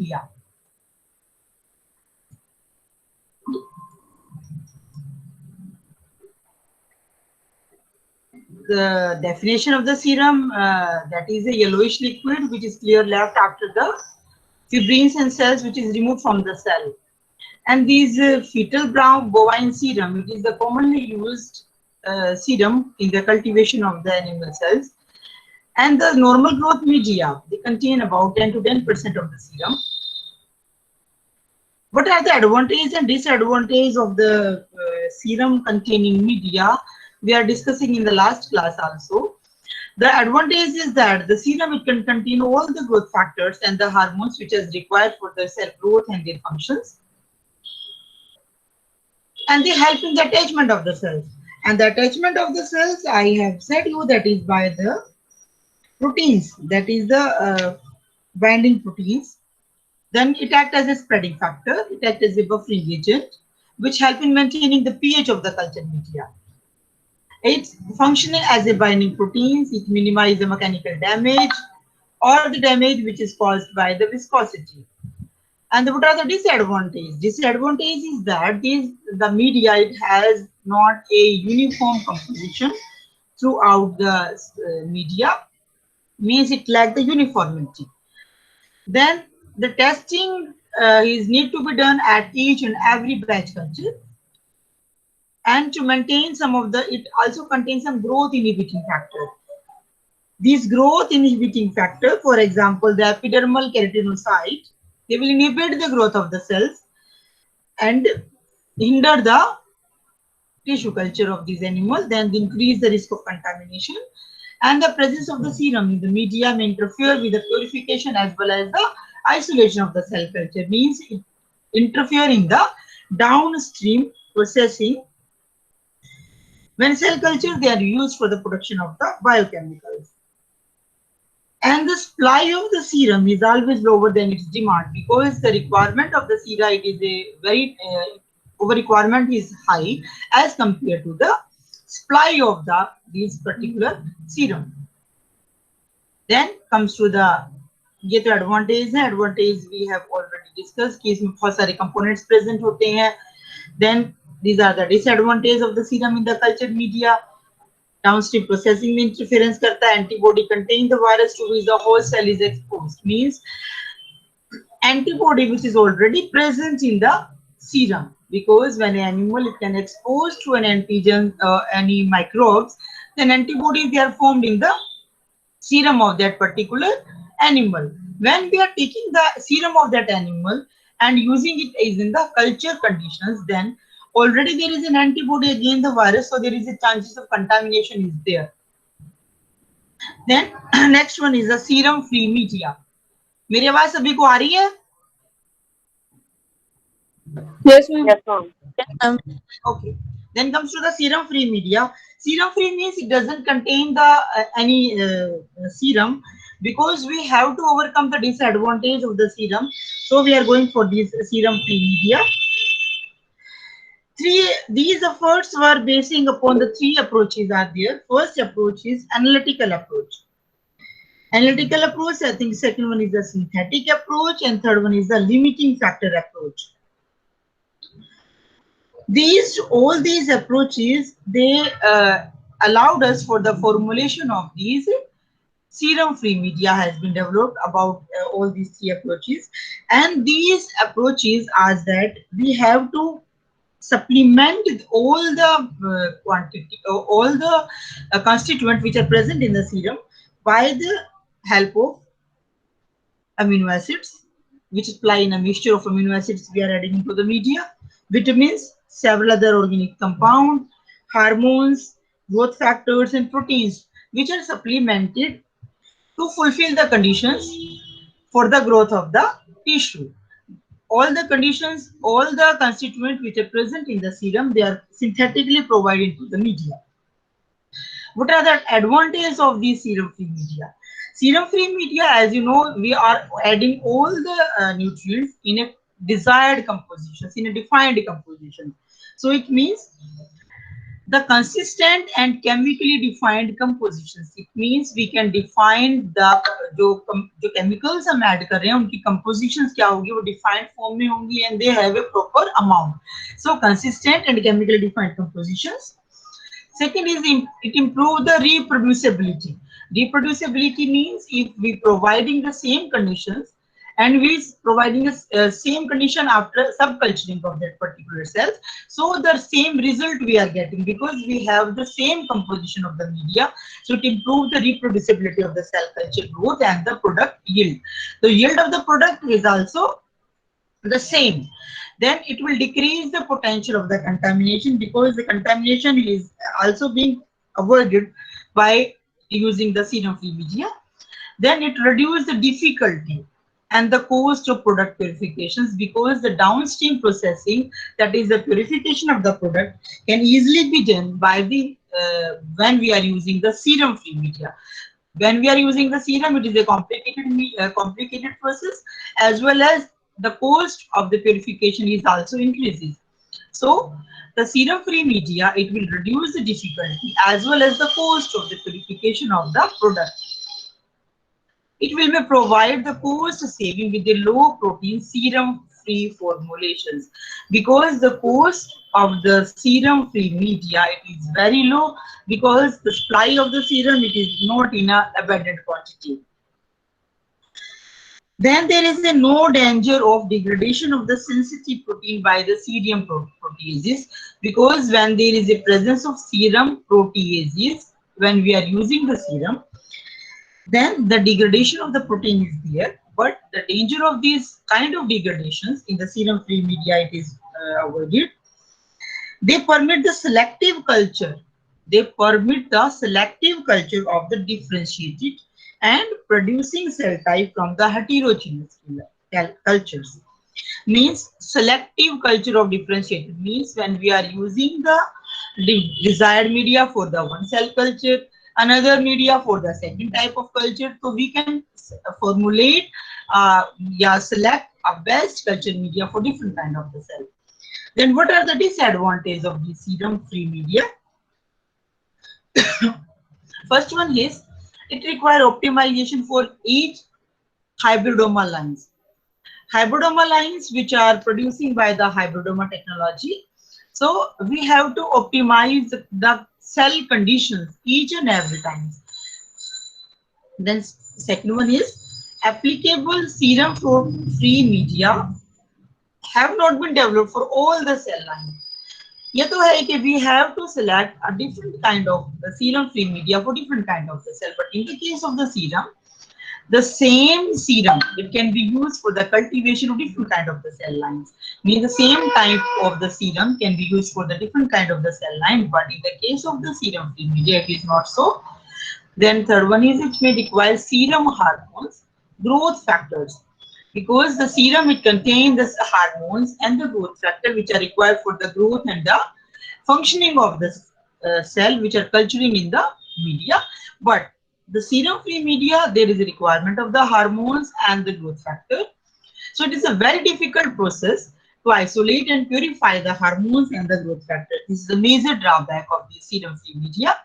Yeah. The definition of the serum, that is a yellowish liquid which is clear left after the fibrins and cells which is removed from the cell. And these fetal brown bovine serum, it is the commonly used serum in the cultivation of the animal cells. And the normal growth media, they contain about 10 to 10% of the serum. What are the advantages and disadvantages of the serum containing media? We are discussing in the last class also. The advantage is that the serum, it can contain all the growth factors and the hormones which is required for the cell growth and their functions. And they help in the attachment of the cells. And the attachment of the cells, I have said you, that is by the proteins, that is the binding proteins. Then it acts as a spreading factor, it acts as a buffering agent, which help in maintaining the pH of the culture media. It's functioning as a binding proteins, it minimizes the mechanical damage or the damage which is caused by the viscosity. And what are the disadvantages? Disadvantage is that the media, it has not a uniform composition throughout the media, means it lacks the uniformity. Then the testing is need to be done at each and every batch culture. And to maintain some of the, it also contains some growth inhibiting factor. These growth inhibiting factor, for example, the epidermal keratinocyte, they will inhibit the growth of the cells and hinder the tissue culture of these animals, then increase the risk of contamination. And the presence of the serum in the media may interfere with the purification as well as the isolation of the cell culture, means it interfering the downstream processing. When cell culture, they are used for the production of the biochemicals. And the supply of the serum is always lower than its demand, because the requirement of the serum, it is a very over requirement is high as compared to the supply of these particular serum. Then comes to the ये तो advantage है, advantage we have already discussed कि इसमें बहुत सारे components present होते हैं. Then these are the disadvantages of the serum in the cultured media. Downstream processing में interference करता है. Antibody containing the virus to which the whole cell is exposed, means antibody which is already present in the serum, because when an animal it can expose to an antigen, any microbes, then antibodies, they are formed in the serum of that particular animal. When we are taking the serum of that animal and using it as in the culture conditions, then already there is an antibody against the virus, so there is a chances of contamination is there. Then next one is the serum free media. मेरी आवाज सभी को आ रही है? Yes, ma'am. Yes, ma'am. Okay. Then comes to the serum free media. Serum free means it doesn't contain the any serum, because we have to overcome the disadvantage of the serum. So we are going for this serum free media. These efforts were basing upon the three approaches are there. First approach is analytical approach. Analytical approach, I think second one is the synthetic approach, and third one is the limiting factor approach. All these approaches, they allowed us for the formulation of these serum free media has been developed about all these three approaches. And these approaches are that we have to supplement all the quantity, all the constituents which are present in the serum by the help of amino acids, which apply in a mixture of amino acids we are adding into the media, vitamins, several other organic compounds, hormones, growth factors, and proteins, which are supplemented to fulfill the conditions for the growth of the tissue. All the conditions, all the constituents which are present in the serum, they are synthetically provided to the media. What are the advantages of these serum-free media? Serum-free media, as you know, we are adding all the nutrients in a desired composition, in a defined composition. So it means The consistent and chemically defined compositions. It means we can define the जो chemicals हम add कर रहे हैं उनकी compositions क्या होगी, वो defined form में होंगी and they have a proper amount. So consistent and chemically defined compositions. Second is it improves the reproducibility. Reproducibility means if we providing the same conditions and we providing the same condition after subculturing of that particular cells, so the same result we are getting because we have the same composition of the media. So it improves the reproducibility of the cell culture growth and the product yield. The yield of the product is also the same. Then it will decrease the potential of the contamination because the contamination is also being avoided by using the serum-free media. Then it reduces the difficulty and the cost of product purifications because the downstream processing, that is the purification of the product, can easily be done by the when we are using the serum-free media. When we are using the serum, it is a complicated process, as well as the cost of the purification is also increases. So the serum-free media, it will reduce the difficulty as well as the cost of the purification of the product. It will provide the cost saving with the low protein serum-free formulations because the cost of the serum-free media, it is very low because the supply of the serum, it is not in a abundant quantity. Then there is a no danger of degradation of the sensitive protein by the serum proteases because when there is a presence of serum proteases, when we are using the serum, then the degradation of the protein is there, but the danger of these kind of degradations in the serum-free media, it is avoided. They permit the selective culture. They permit the selective culture of the differentiated and producing cell type from the heterogeneous cultures. Means selective culture of differentiated means when we are using the desired media for the one cell culture, another media for the second type of culture, so we can formulate select a best culture media for different kind of the cell. Then what are the disadvantages of the serum-free media? First one is it requires optimization for each hybridoma lines. Hybridoma lines which are producing by the hybridoma technology. So we have to optimize the cell conditions each and every time. Then second one is applicable serum-free media have not been developed for all the cell lines. ये तो है कि we have to select a different kind of the serum-free media for different kind of the cell. But in the case of the serum, the same serum, it can be used for the cultivation of different kind of the cell lines. Means the same type of the serum can be used for the different kind of the cell line. But in the case of the serum-free media, it is not so. Then third one is it may require serum hormones, growth factors. Because the serum, it contains the hormones and the growth factor which are required for the growth and the functioning of the cell which are culturing in the media. But the serum-free media, there is a requirement of the hormones and the growth factor. So it is a very difficult process to isolate and purify the hormones and the growth factor. This is a major drawback of the serum-free media.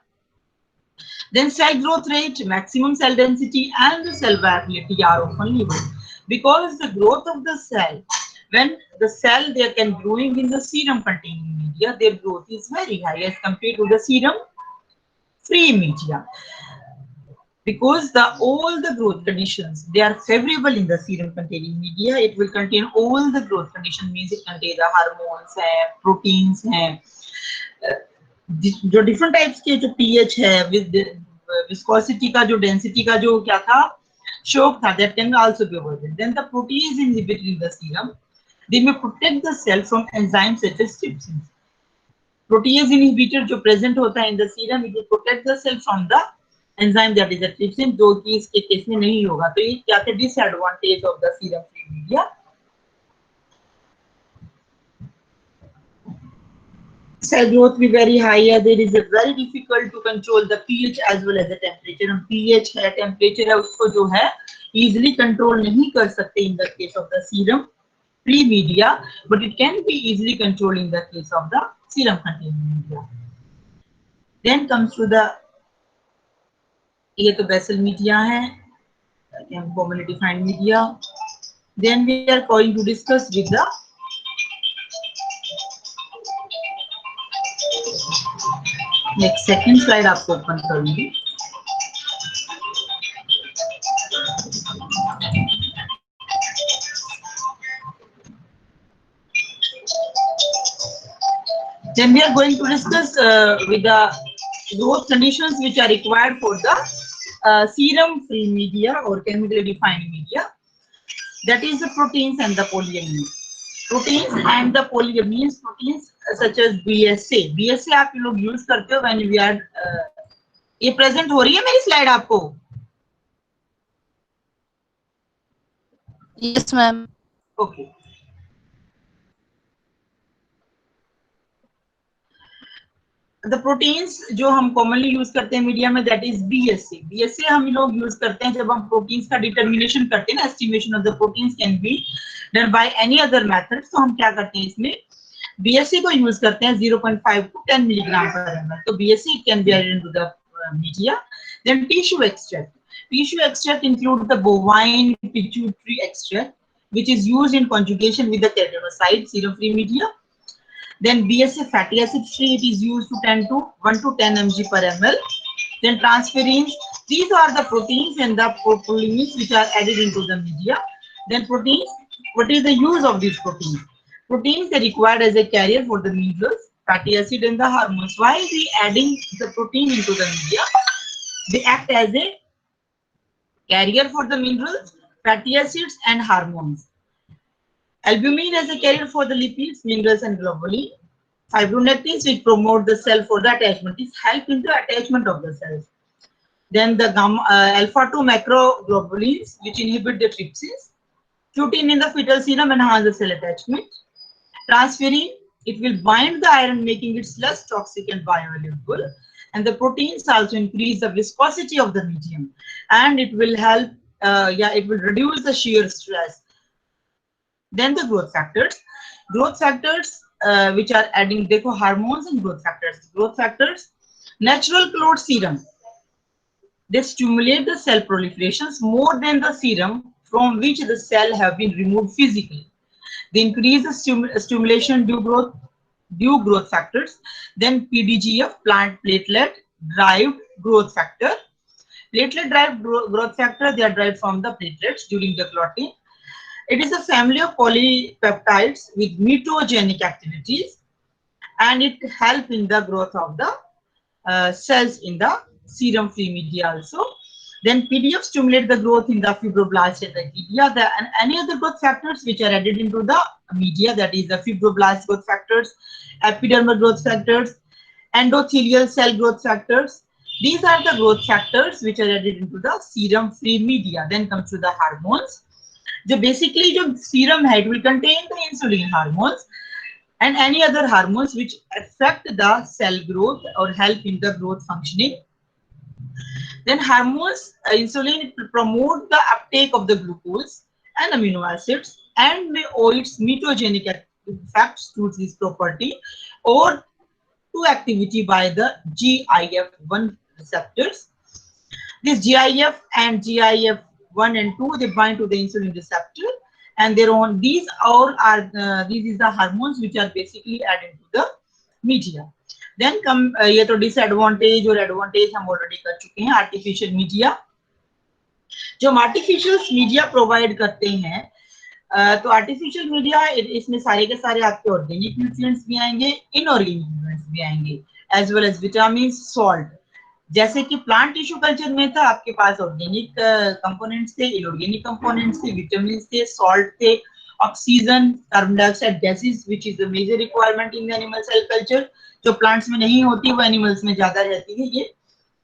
Then cell growth rate, maximum cell density and the cell viability are often limited. Because the growth of the cell, when the cell they can growing in the serum containing media, their growth is very high as compared to the serum free media. Because all the growth conditions, they are favorable in the serum containing media. It will contain all the growth conditions, means it contains the hormones है, proteins हैं, जो different types के जो pH है, with viscosity का जो density का जो क्या था shock था, that can also be avoided. Then the protease inhibited in the serum, they may protect the cell from enzymes such as trypsin. Protease inhibitor जो present होता है in the serum, it will protect the cell from the enzyme that is a trypsin, जो कि इसके case में नहीं होगा. तो ये क्या थे disadvantage of the serum-free media. Cell growth be very high. There is a very difficult to control the pH as well as the temperature. हम pH है, temperature है, उसको जो है easily control नहीं कर सकते in the case of the serum-free media, but it can be easily controlled in the case of the serum-containing media. Then comes to the, ये तो बेसल मीडिया है, commonly defined media. Then we are going to discuss with the next second slide आपको open करूंगी. Then we are going to discuss with the growth conditions which are required for the serum-free media or chemically defined media. That is the proteins and the polyamines. Proteins and the polyamines, proteins such as BSA. BSA आप लोग use करते हो when we are ये present हो रही है मेरी slide आपको? Yes, ma'am. Okay. The proteins जो हम commonly use करते हैं मीडिया में, that is BSA. BSA हम लोग use करते हैं जब हम proteins का determination करते हैं ना, estimation of the proteins can be done by any other method. तो हम क्या करते हैं इसमें BSA को use करते हैं 0.5 to 10 milligram per ml. तो BSA can be added into the media. Then tissue extract. Tissue extract include the bovine pituitary extract, which is used in conjugation with the keratinocyte serum-free media. Then BSA fatty acid free, it is used to 1 to 10 mg per ml. Then transferrins, these are the proteins and the polyamines which are added into the media. Then proteins, what is the use of these proteins? Proteins are required as a carrier for the minerals, fatty acid and the hormones. Why are we adding the protein into the media? They act as a carrier for the minerals, fatty acids and hormones. Albumin as a carrier for the lipids, minerals and globulin. Fibronectins which promote the cell for the attachment, is help in the attachment of the cells. Then the alpha-2 macroglobulins which inhibit the trypsin. Lutein in the fetal serum enhance the cell attachment. Transferrin, it will bind the iron making it less toxic and bioavailable. And the proteins also increase the viscosity of the medium and it will help, it will reduce the shear stress. Then the growth factors which are adding देखो hormones and growth factors. Growth factors, natural clotted serum, they stimulate the cell proliferations more than the serum from which the cell have been removed physically. They increase the stimulation due growth factors. Then PDGF, plant platelet derived growth factor. Platelet derived growth factor, they are derived from the platelets during the clotting. It is a family of polypeptides with mitogenic activities and it helps in the growth of the cells in the serum-free media also. Then PDF stimulate the growth in the fibroblast and the glia. And any other growth factors which are added into the media, that is the fibroblast growth factors, epidermal growth factors, endothelial cell growth factors. These are the growth factors which are added into the serum-free media. Then comes to the hormones. जो basically जो serum है, it will contain the insulin hormones and any other hormones which affect the cell growth or help in the growth functioning. Then hormones, insulin will promote the uptake of the glucose and amino acids and may owe its mitogenic effects to this property or to activity by the GIF-1 receptors. This GIF and GIF-1 and 2, they bind to the insulin receptor and their own, these is the hormones which are basically added to the media. Then come ये तो disadvantage और advantage हम already कर चुके हैं. Artificial media, जो हम artificial media provide करते हैं, तो artificial media इसमें सारे के सारे आपके organic nutrients भी आएंगे, inorganic nutrients भी आएंगे, as well as vitamins, salt. जैसे कि प्लांट टिश्यू कल्चर में था, आपके पास ऑर्गेनिक कंपोनेंट्स थे, इनऑर्गेनिक कंपोनेंट्स थे, विटामिन थे, सॉल्ट थे, oxygen, carbon dioxide gases which is the major requirement in the animal cell culture, जो प्लांट्स में नहीं होती वो एनिमल्स में ज्यादा रहती है, ये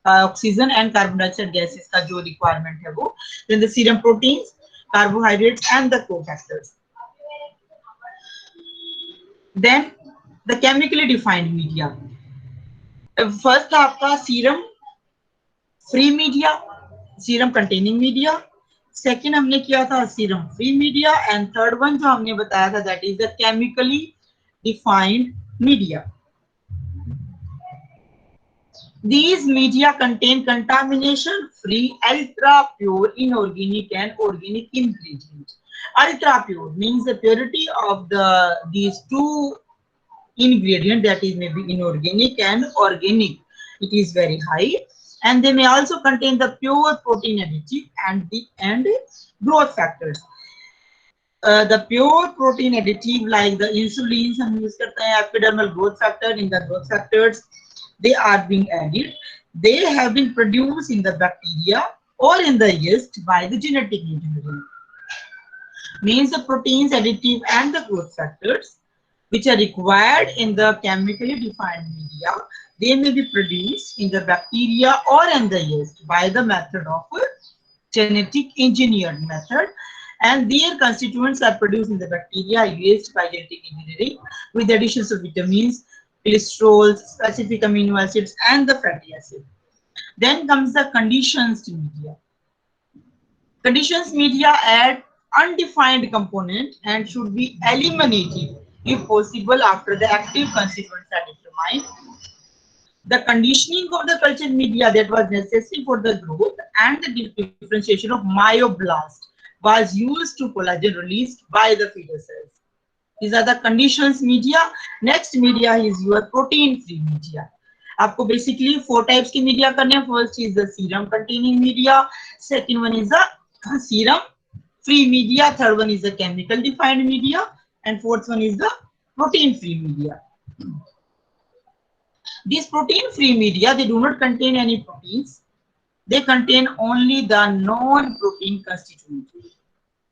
oxygen and carbon dioxide gases का जो रिक्वायरमेंट है वो. Then the serum proteins, carbohydrates and the cofactors. Then the chemically defined media. First था आपका serum free media, serum containing media. Second हमने किया था serum free media and third one जो हमने बताया था that is the chemically defined media. These media contain contamination-free, ultra-pure inorganic and organic ingredients. Ultra-pure means the purity of these two ingredients, that is maybe inorganic and organic, it is very high, and they may also contain the pure protein additive and growth factors. The pure protein additive like the insulins हम use करते हैं, epidermal growth factor, in the growth factors they are being added. They have been produced in the bacteria or in the yeast by the genetic engineering. Means the proteins additive and the growth factors which are required in the chemically defined media, they may be produced in the bacteria or in the yeast by the method of genetic engineered method, and their constituents are produced in the bacteria, yeast by genetic engineering with the additions of vitamins, cholesterol, specific amino acids, and the fatty acid. Then comes the conditions media. Conditions media add undefined component and should be eliminated if possible after the active constituents are determined. The conditioning of the cultured media that was necessary for the growth and the differentiation of myoblast was used to collagen released by the feeder cells. These are the conditions media. Next media is your protein free media. आपको basically 4 types के media करने हैं. First is the serum containing media. Second one is the serum free media. Third one is the chemical defined media, and fourth one is the protein free media. These protein free media, they do not contain any proteins. They contain only the non-protein constituent.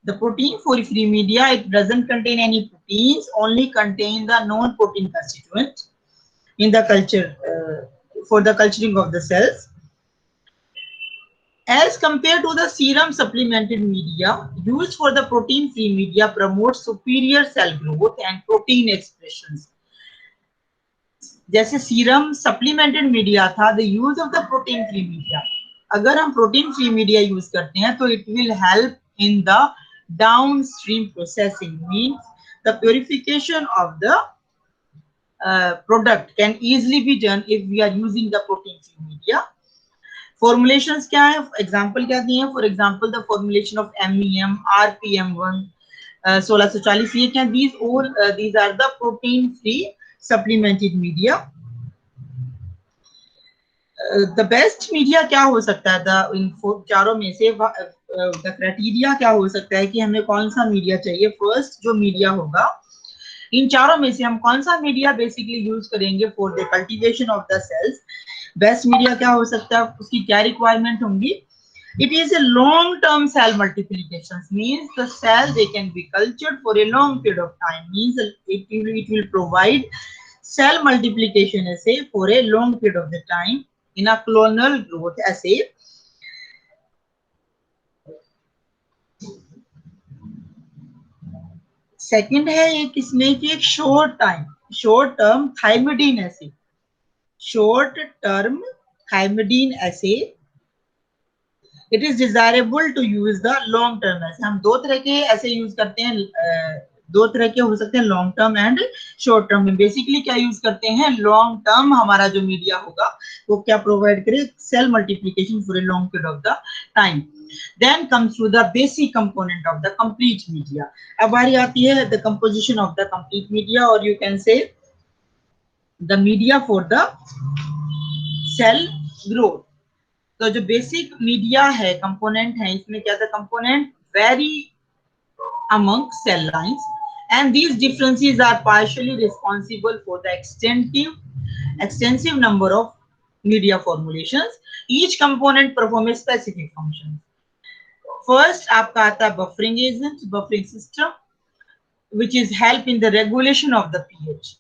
The protein free media, it doesn't contain any proteins, only contain the non-protein constituent in the culture for the culturing of the cells. As compared to the serum supplemented media used for the protein free media promotes superior cell growth and protein expressions. जैसे serum supplemented media था, the use of the protein free media, अगर हम protein free media use करते हैं तो it will help in the downstream processing, means the purification of the product can easily be done if we are using the protein free media. Formulations क्या है, example क्या दिए हैं, for example the formulation of MEM, RPM1, 1640, ये क्या, these are the protein free supplemented media. The best media क्या हो सकता है, इन चारों में से the criteria क्या हो सकता है कि हमें कौन सा मीडिया चाहिए. फर्स्ट जो मीडिया होगा, इन चारों में से हम कौन सा मीडिया बेसिकली यूज करेंगे for the cultivation of the cells. Best media क्या हो सकता है, उसकी क्या रिक्वायरमेंट होंगी. It is a long-term cell multiplication, means the cell they can be cultured for a long period of time, means it will provide cell multiplication assay for a long period of the time in a clonal growth assay. Second है ये किसमें कि एक short term thymidine assay, short term thymidine assay. It is desirable to use the long term assay. हम दो तरह के ऐसे यूज करते हैं, दो तरह के हो सकते हैं, long term and short term में. बेसिकली क्या यूज करते हैं, लॉन्ग टर्म हमारा जो मीडिया होगा वो क्या प्रोवाइड करे, cell multiplication for a long period of the time. Then comes to the basic component of the complete media. अब बारी आती है the composition of the complete media, और you can say the media for the cell growth. तो जो basic media है, component है, इसमें क्या था, component very among cell lines, and these differences are partially responsible for the extensive number of media formulations. Each component perform a specific function. First आपका आता है buffering agent, buffering system, which is help in the regulation of the pH.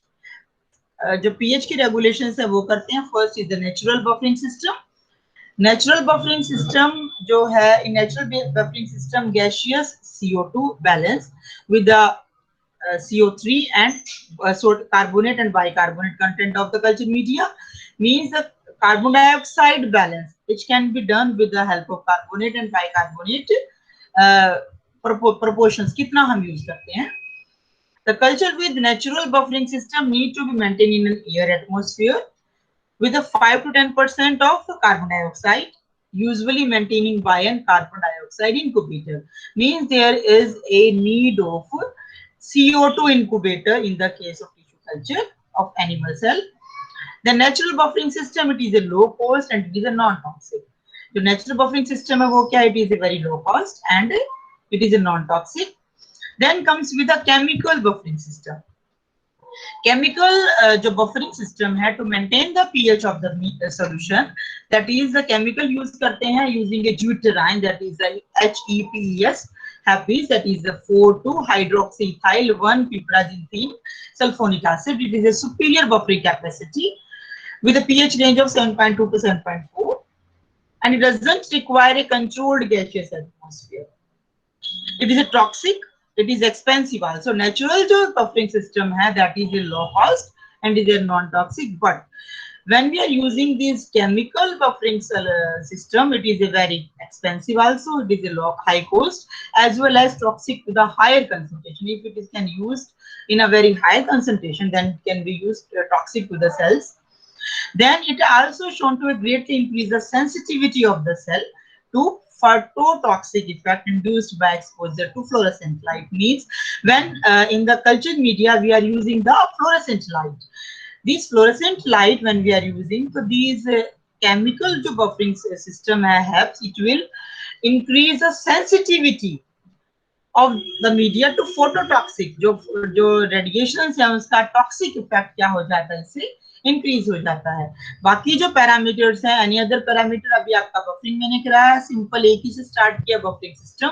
जो pH की regulations है वो करते हैं. First is the natural buffering system. Natural buffering system जो है, in natural buffering system gaseous CO2 balance with the CO3 and carbonate and bicarbonate content of the culture media, means the carbon dioxide balance which can be done with the help of carbonate and bicarbonate proportions कितना हम use करते हैं. The culture with natural buffering system need to be maintained in an air atmosphere with a 5 to 10% of carbon dioxide, usually maintaining by an carbon dioxide incubator. Means there is a need of CO2 incubator in the case of tissue culture of animal cell. The natural buffering system, it is a low cost and it is a non-toxic. The natural buffering system है वो क्या? It is a very low cost and it is a non-toxic. Then comes with a chemical buffering system. Chemical जो buffering system है to maintain the pH of the solution, that is the chemical use करते हैं using a deuterine, that is the HEPES, HAPES, that is the 4,2-hydroxyethyl 1-piperazine sulfonic acid. It is a superior buffering capacity with a pH range of 7.2 to 7.4, and it doesn't require a controlled gaseous atmosphere. It is a toxic, it is expensive also. Natural जो buffering system है, that is a low cost and is a non-toxic. But when we are using this chemical buffering system, it is a very expensive also. It is a high cost as well as toxic to the higher concentration. If it is can used in a very high concentration, then it can be used toxic to the cells. Then it also shown to greatly increase the sensitivity of the cell to phototoxic effect induced by exposure to fluorescent light. Means when in the cultured media we are using the fluorescent light. This fluorescent light when we are using, so these chemical जो buffering system helps, it will increase the sensitivity of the media to phototoxic. जो radiations है उसका toxic effect क्या हो जाता है, इससे increase हो जाता है. बाकी जो पैरामीटर्स हैं, एनी अदर पैरामीटर, अभी आपका बफरिंग मैंने कराया, सिंपल एक ही से स्टार्ट किया buffering system.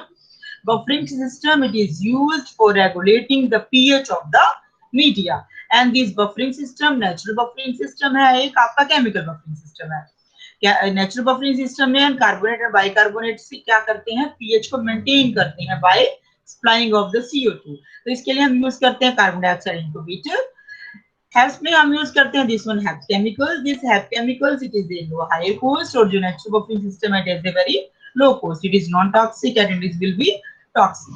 Buffering system it is used for regulating the pH of the media, and this buffering system natural buffering system है, एक आपका केमिकल बफरिंग सिस्टम है. क्या नेचुरल बफरिंग सिस्टम में हम कार्बोनेट और बाइकार्बोनेट से क्या करते हैं, पीएच को मेंटेन करते हैं by supplying of the CO2. तो इसके लिए हम यूज करते हैं कार्बन डाइऑक्साइड इनक्यूबेटर. हैप्स में हम यूज करते हैं this one hap chemicals. This hap chemicals it is a low high cost, और जो नेचुरल बफरिंग सिस्टम है it is a very low cost. It is non toxic and it will be toxic.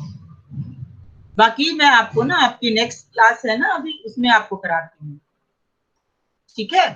बाकी मैं आपको ना आपकी next class है ना अभी, उसमें आपको कराती हूँ. ठीक है.